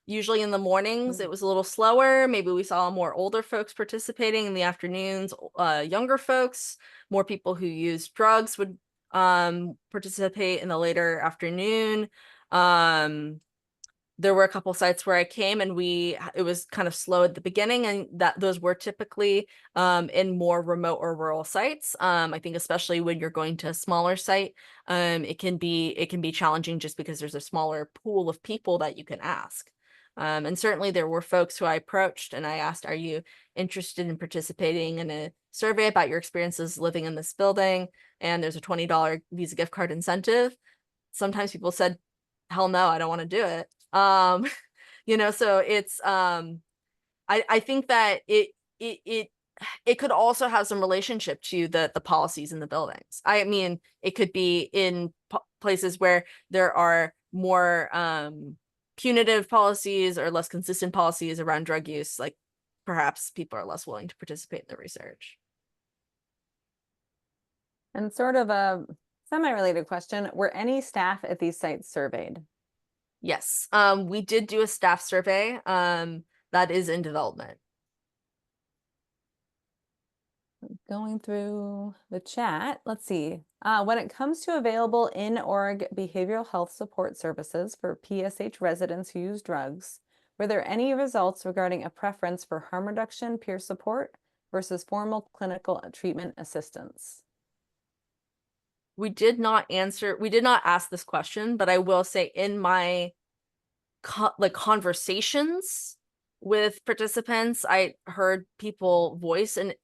Usually in the mornings, it was a little slower. Maybe we saw more older folks participating. In the afternoons, younger folks, more people who used drugs would participate in the later afternoon. There were a couple sites where I came and it was kind of slow at the beginning, and those were typically in more remote or rural sites. I think especially when you're going to a smaller site, it can be challenging just because there's a smaller pool of people that you can ask. And certainly there were folks who I approached and I asked, are you interested in participating in a survey about your experiences living in this building? And there's a $20 Visa gift card incentive. Sometimes people said, hell no, I don't want to do it. So it's, I think that it could also have some relationship to the policies in the buildings. I mean, it could be in places where there are more punitive policies or less consistent policies around drug use, like perhaps people are less willing to participate in the research. And sort of a semi-related question, were any staff at these sites surveyed? Yes, we did do a staff survey that is in development. Going through the chat, let's see. When it comes to available in-org behavioral health support services for PSH residents who use drugs, were there any results regarding a preference for harm reduction peer support versus formal clinical treatment assistance? We did not ask this question, but I will say in my conversations with participants, I heard people voice an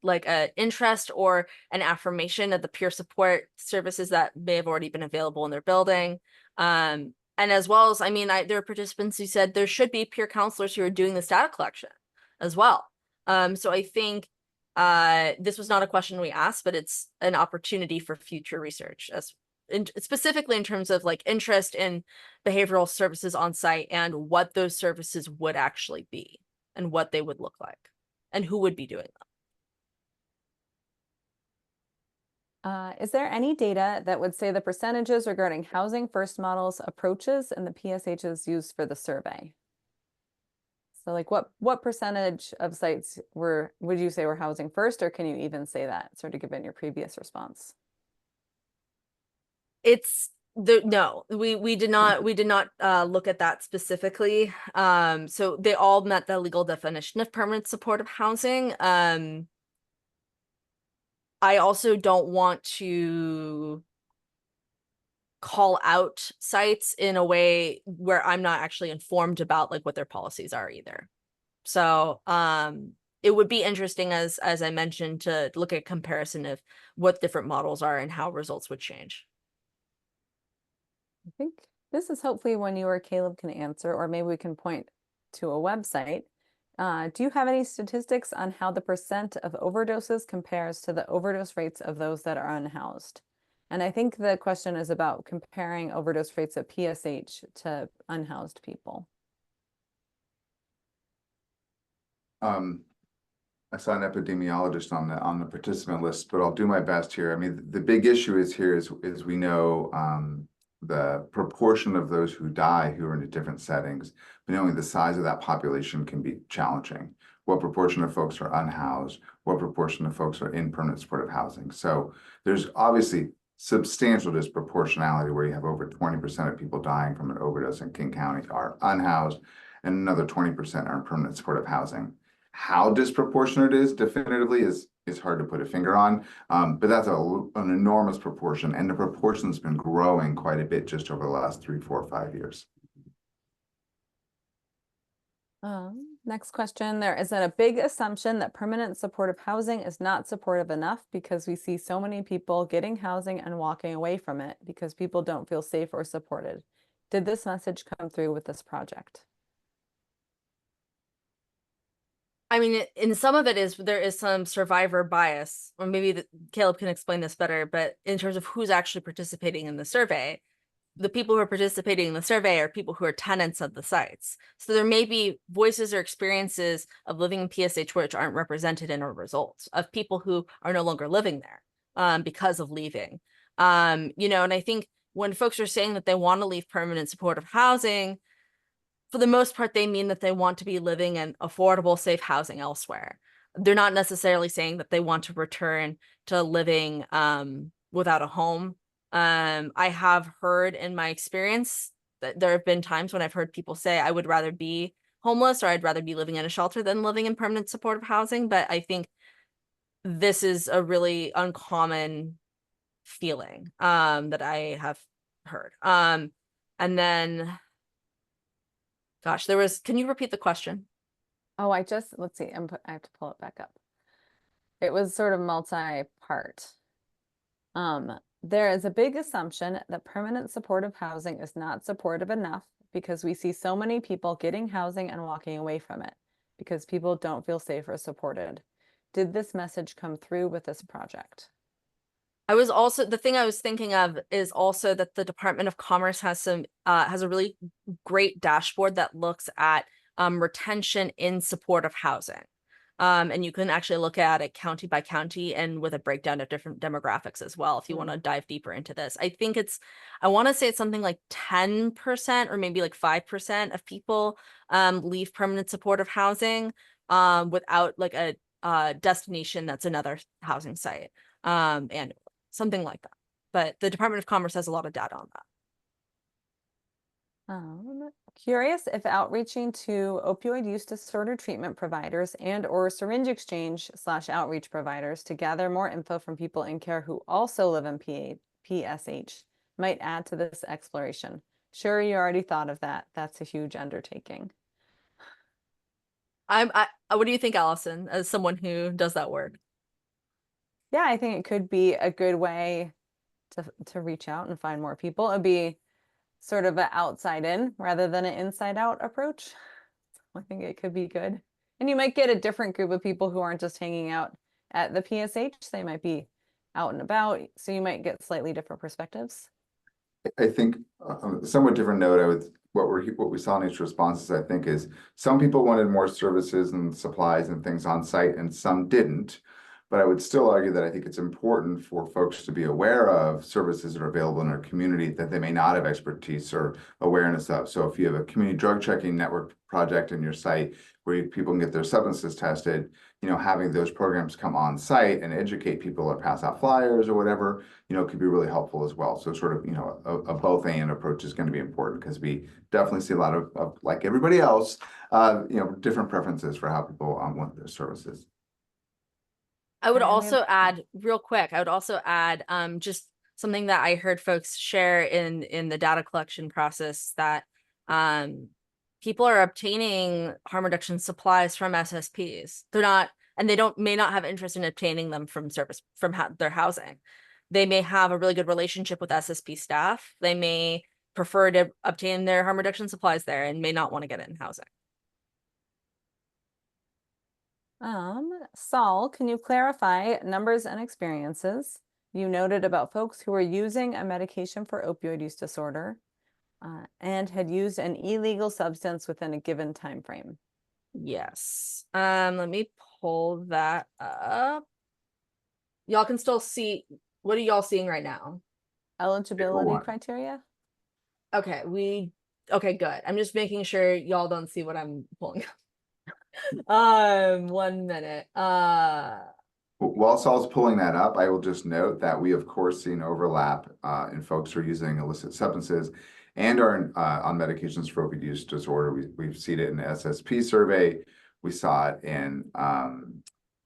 interest or an affirmation of the peer support services that may have already been available in their building. And as well as, I mean, there are participants who said there should be peer counselors who are doing this data collection as well. So I think this was not a question we asked, but it's an opportunity for future research specifically in terms of interest in behavioral services on site and what those services would actually be and what they would look like and who would be doing them. Is there any data that would say the percentages regarding housing first models approaches and the PSHs used for the survey? So what percentage of sites would you say were housing first, or can you even say that sort of given your previous response? No, we did not look at that specifically. So they all met the legal definition of permanent supportive housing. I also don't want to call out sites in a way where I'm not actually informed about what their policies are either. So it would be interesting, as I mentioned, to look at comparison of what different models are and how results would change. I think this is hopefully one you or Caleb can answer, or maybe we can point to a website. Do you have any statistics on how the percent of overdoses compares to the overdose rates of those that are unhoused? And I think the question is about comparing overdose rates at PSH to unhoused people. I saw an epidemiologist on the participant list, but I'll do my best here. I mean, the big issue is we know the proportion of those who die who are in different settings, but knowing the size of that population can be challenging. What proportion of folks are unhoused? What proportion of folks are in permanent supportive housing? So there's obviously substantial disproportionality where you have over 20% of people dying from an overdose in King County are unhoused, and another 20% are in permanent supportive housing. How disproportionate it is definitively is hard to put a finger on, but that's an enormous proportion, and the proportion's been growing quite a bit just over the last 3, 4, 5 years. Next question. There is a big assumption that permanent supportive housing is not supportive enough because we see so many people getting housing and walking away from it because people don't feel safe or supported. Did this message come through with this project? I mean, in some of it there is some survivor bias, or maybe Caleb can explain this better, but in terms of who's actually participating in the survey, the people who are participating in the survey are people who are tenants of the sites. So there may be voices or experiences of living in PSH which aren't represented in our results of people who are no longer living there because of leaving. And I think when folks are saying that they want to leave permanent supportive housing, for the most part, they mean that they want to be living in affordable, safe housing elsewhere. They're not necessarily saying that they want to return to living without a home. I have heard in my experience that there have been times when I've heard people say, I would rather be homeless or I'd rather be living in a shelter than living in permanent supportive housing. But I think this is a really uncommon feeling that I have heard. And then Gosh, can you repeat the question? Oh, let's see, I have to pull it back up. It was sort of multi-part. There is a big assumption that permanent supportive housing is not supportive enough because we see so many people getting housing and walking away from it because people don't feel safe or supported. Did this message come through with this project? The thing I was thinking of is also that the Department of Commerce has a really great dashboard that looks at retention in supportive housing. And you can actually look at it county by county and with a breakdown of different demographics as well, if you want to dive deeper into this. I want to say it's something like 10% or maybe like 5% of people leave permanent supportive housing without like a destination that's another housing site annually, something like that. But the Department of Commerce has a lot of data on that. Curious if outreaching to opioid use disorder treatment providers and or syringe exchange / outreach providers to gather more info from people in care who also live in PSH might add to this exploration. Sure, you already thought of that. That's a huge undertaking. What do you think, Allison, as someone who does that work? Yeah, I think it could be a good way to reach out and find more people. It'd be sort of an outside in rather than an inside out approach. I think it could be good. And you might get a different group of people who aren't just hanging out at the PSH. They might be out and about. So you might get slightly different perspectives. I think on a somewhat different note, what we saw in each responses, I think, is some people wanted more services and supplies and things on site, and some didn't. But I would still argue that I think it's important for folks to be aware of services that are available in our community that they may not have expertise or awareness of. So if you have a community drug checking network project in your site where people can get their substances tested, having those programs come on site and educate people or pass out flyers or whatever, could be really helpful as well. So sort of, a both and approach is going to be important because we definitely see a lot of like everybody else, different preferences for how people want their services. I would also add real quick, just something that I heard folks share in the data collection process, that people are obtaining harm reduction supplies from SSPs. They may not have interest in obtaining them from their housing. They may have a really good relationship with SSP staff. They may prefer to obtain their harm reduction supplies there and may not want to get it in housing. Saul, can you clarify numbers and experiences? You noted about folks who were using a medication for opioid use disorder and had used an illegal substance within a given time frame. Yes. Let me pull that up. Y'all can still see. What are y'all seeing right now? Eligibility criteria? Okay, good. I'm just making sure y'all don't see what I'm pulling up. 1 minute. While Saul's pulling that up, I will just note that we, of course, see an overlap in folks who are using illicit substances and are on medications for opioid use disorder. We've seen it in the SSP survey. We saw it in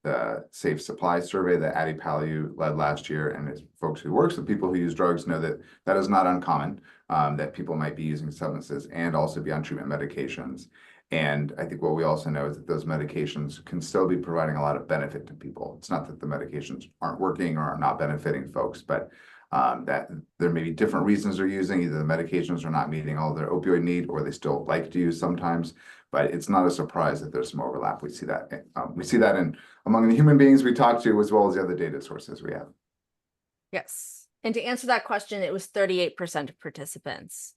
the Safe Supply survey that ADAI led last year. And as folks who works with people who use drugs know that that is not uncommon, that people might be using substances and also be on treatment medications. And I think what we also know is that those medications can still be providing a lot of benefit to people. It's not that the medications aren't working or are not benefiting folks, but that there may be different reasons they're using. Either the medications are not meeting all their opioid need, or they still like to use sometimes. But it's not a surprise that there's some overlap. We see that among the human beings we talk to, as well as the other data sources we have. Yes. And to answer that question, it was 38% of participants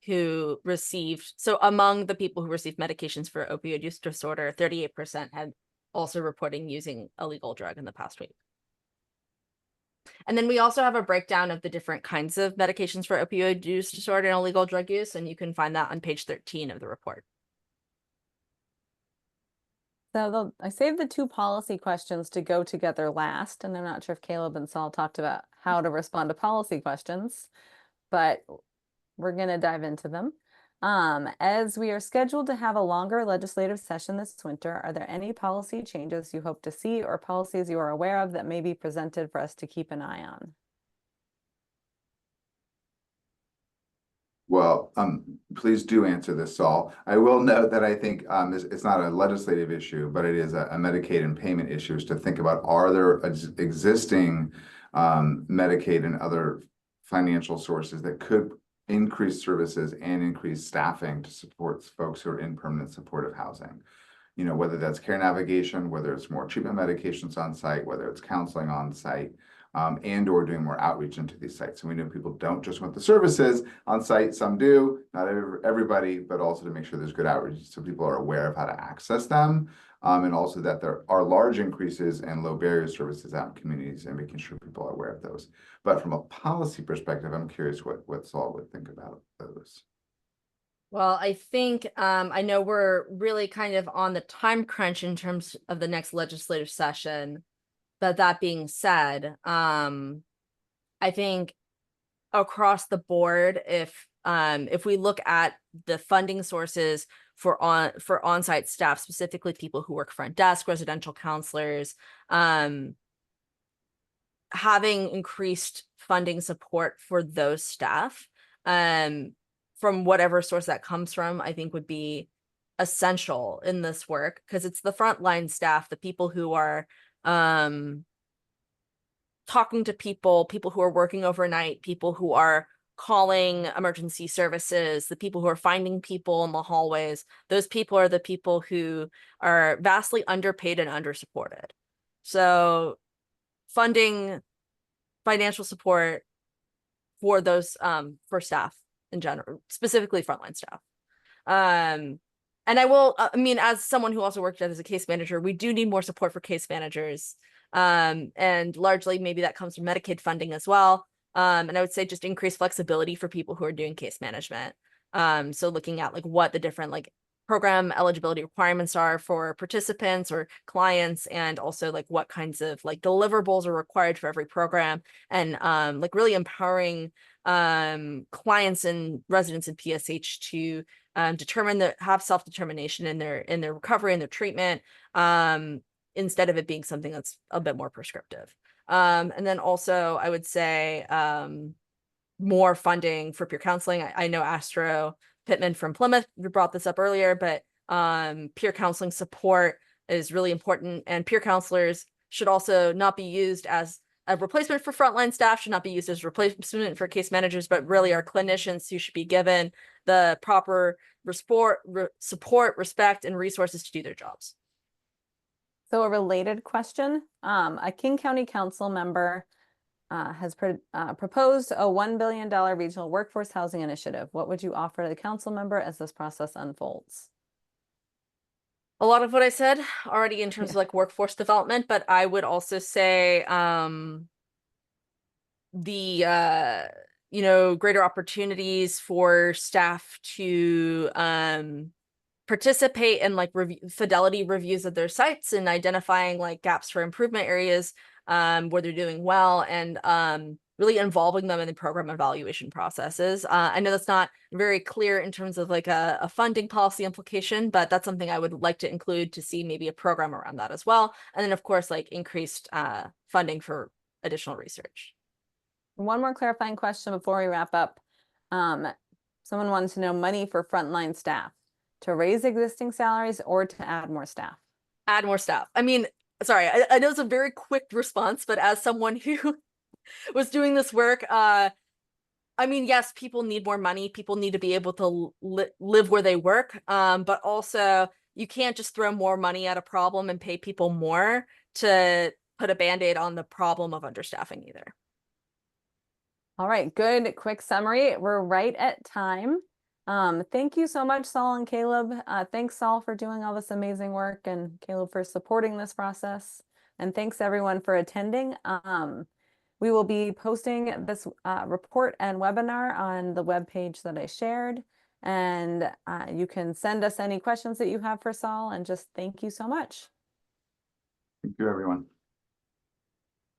who received, so among the people who received medications for opioid use disorder, 38% had also reporting using a legal drug in the past week. And then we also have a breakdown of the different kinds of medications for opioid use disorder and illegal drug use, and you can find that on page 13 of the report. So I saved the 2 policy questions to go together last, and I'm not sure if Caleb and Saul talked about how to respond to policy questions, but we're going to dive into them. As we are scheduled to have a longer legislative session this winter, are there any policy changes you hope to see or policies you are aware of that may be presented for us to keep an eye on? Well, please do answer this, Saul. I will note that I think it's not a legislative issue, but it is a Medicaid and payment issues to think about. Are there existing Medicaid and other financial sources that could increase services and increase staffing to support folks who are in permanent supportive housing? You know, whether that's care navigation, whether it's more treatment medications on site, whether it's counseling on site, and or doing more outreach into these sites. And we know people don't just want the services on site. Some do, not everybody, but also to make sure there's good outreach so people are aware of how to access them. And also that there are large increases in low barrier services out in communities and making sure people are aware of those. But from a policy perspective, I'm curious what Saul would think about those. Well, I think I know we're really kind of on the time crunch in terms of the next legislative session. But that being said, I think across the board, if we look at the funding sources for on-site staff, specifically people who work front desk, residential counselors, having increased funding support for those staff, from whatever source that comes from, I think would be essential in this work, because it's the frontline staff, the people who are talking to people who are working overnight, people who are calling emergency services, the people who are finding people in the hallways. Those people are the people who are vastly underpaid and undersupported. So funding financial support for those for staff in general, specifically frontline staff. And I will, I mean, as someone who also worked as a case manager, we do need more support for case managers. And largely maybe that comes from Medicaid funding as well. And I would say just increase flexibility for people who are doing case management. So looking at like what the different like program eligibility requirements are for participants or clients, and also like what kinds of like deliverables are required for every program, and like really empowering clients and residents in PSH to determine that have self-determination in their recovery and their treatment, instead of it being something that's a bit more prescriptive. And then also I would say more funding for peer counseling. I know Astro Pittman from Plymouth brought this up earlier, but peer counseling support is really important, and peer counselors should also not be used as a replacement for frontline staff, should not be used as replacement for case managers, but really are clinicians who should be given the proper support, respect, and resources to do their jobs. So a related question, a King County Council member has proposed a $1 billion regional workforce housing initiative. What would you offer the council member as this process unfolds? A lot of what I said already in terms of like workforce development, but I would also say the you know, greater opportunities for staff to participate in like fidelity reviews of their sites and identifying like gaps for improvement areas where they're doing well, and really involving them in the program evaluation processes. I know that's not very clear in terms of like a funding policy implication, but that's something I would like to include to see maybe a program around that as well. And then of course, like increased funding for additional research. One more clarifying question before we wrap up. Someone wanted to know money for frontline staff to raise existing salaries or to add more staff. Add more staff. I mean, sorry, I know it's a very quick response, but as someone who was doing this work, I mean, yes, people need more money. People need to be able to live where they work. But also you can't just throw more money at a problem and pay people more to put a Band-Aid on the problem of understaffing either. All right, good, quick summary. We're right at time. Thank you so much, Saul and Caleb. Thanks, Saul, for doing all this amazing work, and Caleb for supporting this process. And thanks everyone for attending. We will be posting this report and webinar on the webpage that I shared. And you can send us any questions that you have for Saul, and just thank you so much. Thank you, everyone.